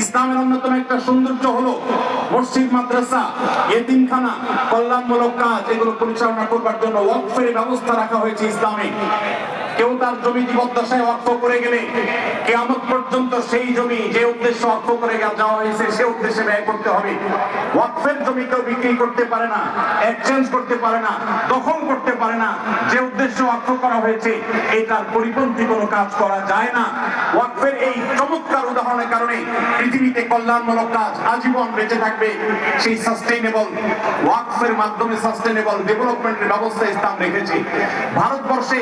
ইসলামের অন্যতম একটা সৌন্দর্য হলো মসজিদ, মাদ্রাসা, এতিমখানা, কল্যাণমূলক কাজ এগুলো পরিচালনা করবার জন্য ওয়াকফের ব্যবস্থা রাখা হয়েছে ইসলামে। কেউ তার জমি জীবদ্দশায় ওয়াকফ করে গেলে কিয়ামত পর্যন্ত সেই জমি যে উদ্দেশ্যে ওয়াকফ করে যাওয়া হয়েছে সে উদ্দেশ্যে ব্যয় করতে হবে। ওয়াকফের জমি কেউ বিক্রি করতে পারে না, এক্সচেঞ্জ করতে পারে না, দখল করতে পারে না। যে উদ্দেশ্যে ওয়াকফ করা হয়েছে এটার পরিপন্থী কোনো কাজ করা যায় না। ওয়াকফের এই চমৎকার উদাহরণের কারণে পৃথিবীতে কল্যাণমূলক কাজ আজীবন বেঁচে থাকবে। সেই সাস্টেইনেবল ওয়াকফের মাধ্যমে সাস্টেইনেবল ডেভেলপমেন্টের ব্যবস্থা ইসলাম রেখেছে। ভারতবর্ষে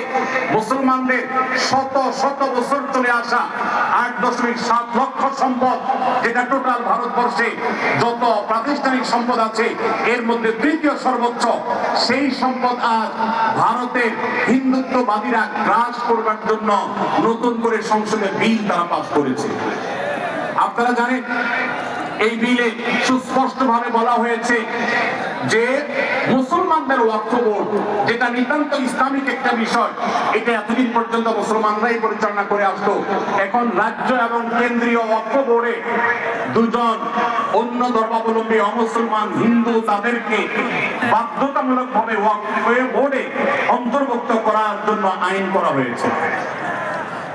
মুসলমানদের শত শত বছর চলে আসা 8.7 লক্ষ সম্পদ, যেটা টোটাল ভারতবর্ষে যত প্রাতিষ্ঠানিক সম্পদ আছে এর মধ্যে তৃতীয় সর্বোচ্চ, সেই সম্পদ আজ ভারতের হিন্দুত্ববাদীরা গ্রাস করবার জন্য নতুন করে সংসদে বিল তারা পাস করেছে। আপনারা জানেন এই বিলে সুস্পষ্টভাবে বলা হয়েছে যে মুসলমানদের ওয়াকফ বোর্ড, যেটা নিতান্ত ইসলামিক একটা বিষয়, এটা এতদিন পর্যন্ত মুসলমানরাই পরিচালনা করে আসতো। এখন রাজ্য এবং কেন্দ্রীয় ওয়াকফ বোর্ডে দুজন অন্য ধর্মাবলম্বী অমুসলমান হিন্দু তাদেরকে বাধ্যতামূলক ভাবে ওয়াকফ বোর্ডে অন্তর্ভুক্ত করার জন্য আইন করা হয়েছে।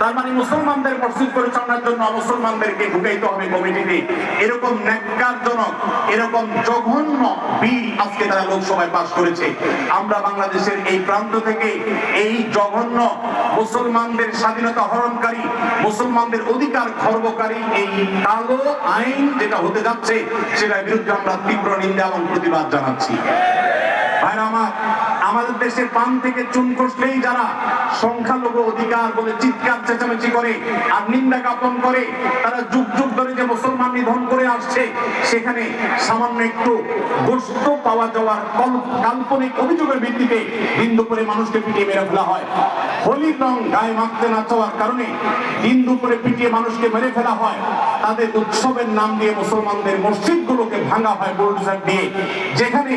তার মানে মুসলমানদের মসজিদ পরিচালনার জন্য মুসলমানদেরকে ঢুকাইতে হবে কমিটিতে। এরকম ন্যাক্কারজনক, এরকম জঘন্য বিল আজকে তারা লোকসভায় পাস করেছে। আমরা বাংলাদেশের এই প্রান্ত থেকে এই জঘন্য মুসলমানদের স্বাধীনতা হরণকারী, মুসলমানদের অধিকার খর্বকারী এই কালো আইন যেটা হতে যাচ্ছে সেটার বিরুদ্ধে আমরা তীব্র নিন্দা এবং প্রতিবাদ জানাচ্ছি। ভাইরা আমার, আমাদের দেশের পান থেকে চুন খসলেই যারা সংখ্যালঘু অধিকার বলে চিৎকার চেঁচামেচি করে আর নিন্দা জ্ঞাপন করে, তারা যুগ যুগ ধরে যে মুসলমান নিধন করে আসছে, সেখানে সামান্য একটু গোশত পাওয়া যাওয়ার কাল্পনিক অভিযোগের ভিত্তিতে দিন দুপুরে মানুষকে পিটিয়ে মেরে ফেলা হয়। হোলির রং গায়ে মাখতে না চাওয়ার কারণে দিন দুপুরে পিটিয়ে মানুষকে মেরে ফেলা হয়। তাদের উৎসবের নাম দিয়ে মুসলমানদের মসজিদগুলোকে ভাঙা হয় বুলডোজার দিয়ে। যেখানে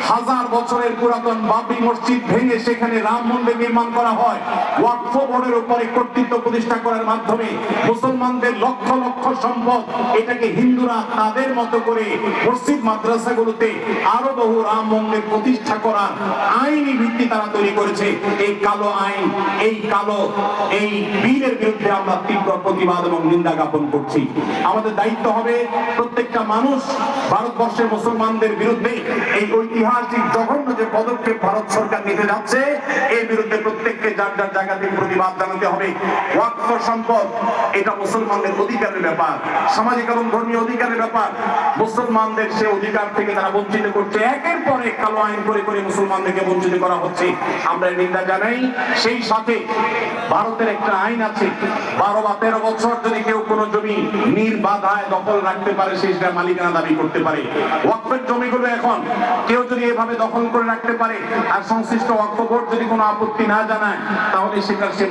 হাজার বছরের পুরাতন বাবরি মসজিদ ভেঙে সেখানে রাম মন্দির নির্মাণ করা হয়, ওয়াকফ বোর্ডের উপরে কর্তৃত্ব প্রতিষ্ঠা করার মাধ্যমে মুসলমানদের লক্ষ লক্ষ সম্পদ, এটাকে হিন্দুরা তাদের মতো করে মসজিদ মাদ্রাসাগুলোতে আরো বহু রাম মন্দির প্রতিষ্ঠা করার আইনি ভিত্তি তারা তৈরি করেছে। এই কালো আইন, এই বিলের বিরুদ্ধে আমরা তীব্র প্রতিবাদ এবং নিন্দা জ্ঞাপন করছি। আমাদের দায়িত্ব হবে প্রত্যেকটা মানুষ ভারতবর্ষের মুসলমানদের বিরুদ্ধে এই ঐতিহাসিক জঘন্য যে পদক্ষেপ ভারত সরকার নিতে যাচ্ছে এর বিরুদ্ধে প্রত্যেককে যার যার জায়গা থেকে প্রতিবাদ জানাতে হবে। ওয়াকফ সম্পদ এটা মুসলমানদের অধিকারের ব্যাপার, সামাজিক এবং ধর্মীয় অধিকারের ব্যাপার। মুসলমানদের সে অধিকার থেকে তারা বঞ্চিত করছে, একের পর এক কালো আইন করে করে মুসলমানদেরকে বঞ্চিত করা হচ্ছে। আমরা নিন্দা জানাই। সেই সাথে ভারতের একটা আইন আছে, 12 বা 13 বছর যদি কেউ কোনো জমি নির্বাধায় দখল রাখতে পারে সেটা মালিকানা দাবি করতে পারে। ওয়াকফের জমিগুলো এখন কেউ যদি এভাবে দখল করে রাখতে পারে আর সংশ্লিষ্ট ওয়াকফ বোর্ড যদি কোনো আপত্তি না জানায়, তাহলে সেটা সে